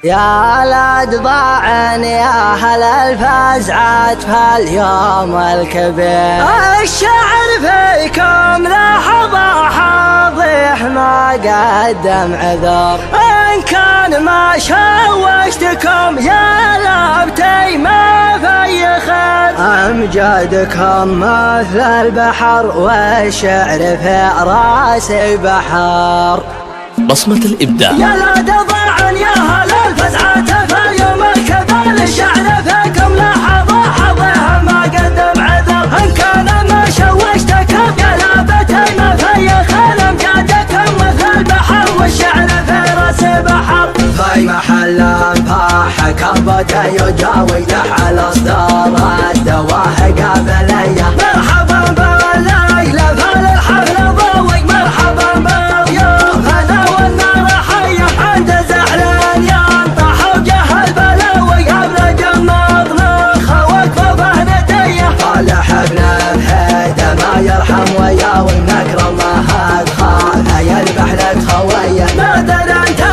يا لاد ضاعن يا هل الفزعات في اليوم الكبير، الشعر فيكم لحظة حاضح ما قدم عذر، إن كان ما شوشتكم يا لابتي ما في خير، أمجادكم مثل البحر والشعر في راسي بحر. بصمة الإبداع. يا لاد ضاعن يا هل الفزعات في اليوم الكبير، الشعر فيكم لحظة حظها ما قدم عذر، إن كان ما شوشتكم يا لابتي ما في خير، أمجادكم مثل البحر والشعر في راسي بحر. في محل انفاح كبته يجاوي على اصدار الدواهق قبليه، مرحبا بالليلة فالحفل ضوي، مرحبا بالضيوف انا والنار حيه، عند زعلان ينطح وجه البلاوي، ابن جمضنا خوك وفهنديه، طالح ابن بهيده ما يرحم وياوي، نكرم ما هاد خالها يذبح لك خويه، نادر انت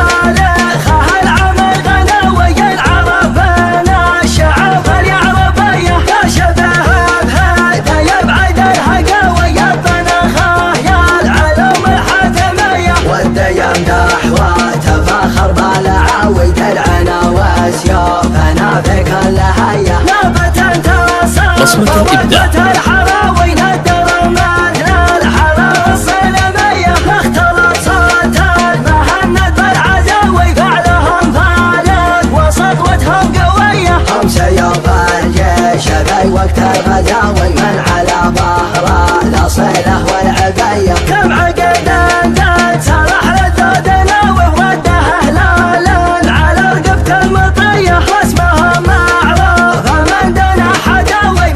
بصمة الإبداع. الحراوي ندر مثل الحرارة الصنمية، اختلط صوت المهند بالعزاوي، فعلهم فالك وسطوتهم قوية، هم سيوف الجيش في وقت الغزاوي، من على ظهره الأصيلة والعبية، كم عقد انزل سرح للذود ناوي، ورده هلالا على رقبة المطية، واسمهم معروف من دون حداوي،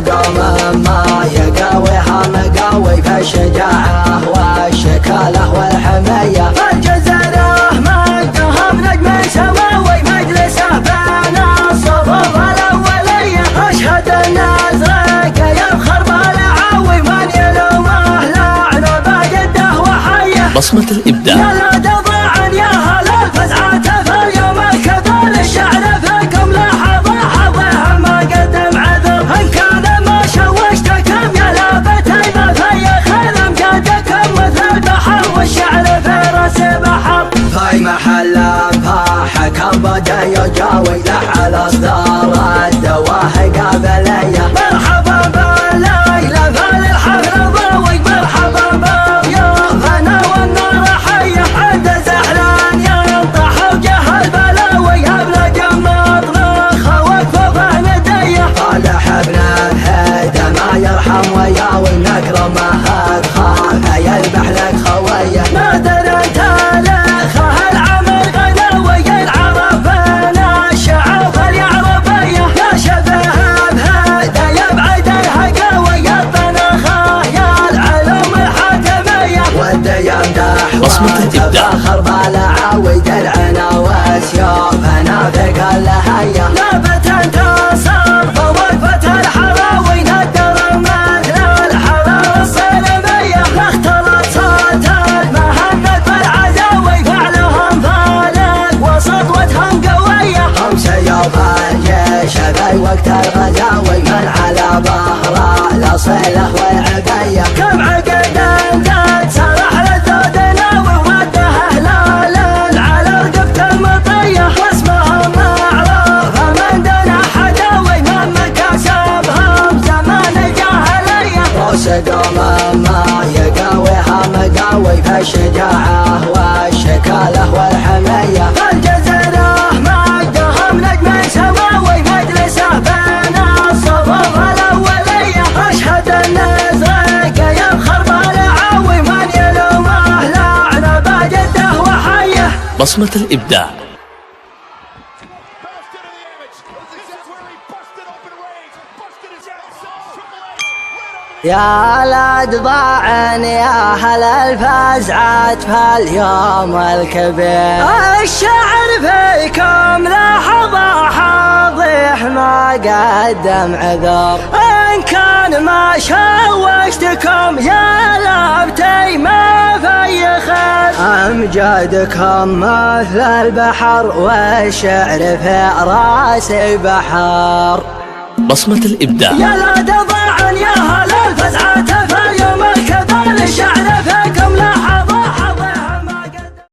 قوم ما يقاويها مقاوي، في الشجاعة والشكالة والحمية، فالجزرة مجدهم نجم سماوي، مجلسه بين الصفوف الأولية، أشهد النزرق يفخر بالعاوي، من يلومه لعنه بجده وحيه. بصمة الإبداع. يا لاد ضاعن يا هل الفزعات في اليوم الكبير، الشعر فيكم لحظة حظها ما قدم عذر، إن كان ما شوشتكم يا لابتي ما في خير، أمجادكم مثل البحر والشعر في راسي بحر. في محل انفاح كبته يجاوي على اصدار الدواهق قبليه، مرحبا بالليلة فالحفل ضوي، مرحبا بالضيوف انا والنار حيه، عند زعلان ينطح وجه البلاوي، ابن جمضنا خوك وفهنديه، طالح ابن بهيده ما يرحم وياوي، نكرم ما هاد خالها يذبح لك خويه، نادر انت لخه العمل غناوي، العرب بين الشعب اليعربيه، يا شبه بهيده يبعد الهقاوي، الطنخه يا العلوم الحاتميه، وده يمدح وتفاخر بالعاوي، درعنا وسيوف نافق اللهيه، لابت انتصر بوقفة الحراوي، ندر مثل الحرارة الصنمية، اختلط صوت المهند بالعزاوي، فعلهم فالك وسطوتهم قوية، هم سيوف الجيش في وقت الغزاوي، من على ظهره الأصيلة والعبية، كم عقد انزل سرح للذود ناوي، ورده هلالا على رقبة المطية، واسمهم معروف من دون حداوي، من مكاسبهم زمان الجاهلية، روس قوم ما يقاويها مقاوي، في الشجاعة والشكالة والحمية، فالجزرة مجدهم نجم سماوي، مجلسه بين الصفوف الأولية، أشهد النزرق يفخر بالعاوي، من يلومه لعنه بجده وحيه. بصمة الإبداع. يا لاد ضاعن يا هل الفزعات في اليوم الكبير، الشعر فيكم لحظة حاضح ما قدم عذر، إن كان ما شوشتكم يا لابتي ما في خير، أمجادكم مثل البحر والشعر في راسي بحر. بصمة الإبداع. يا لا تضاعن يا هلا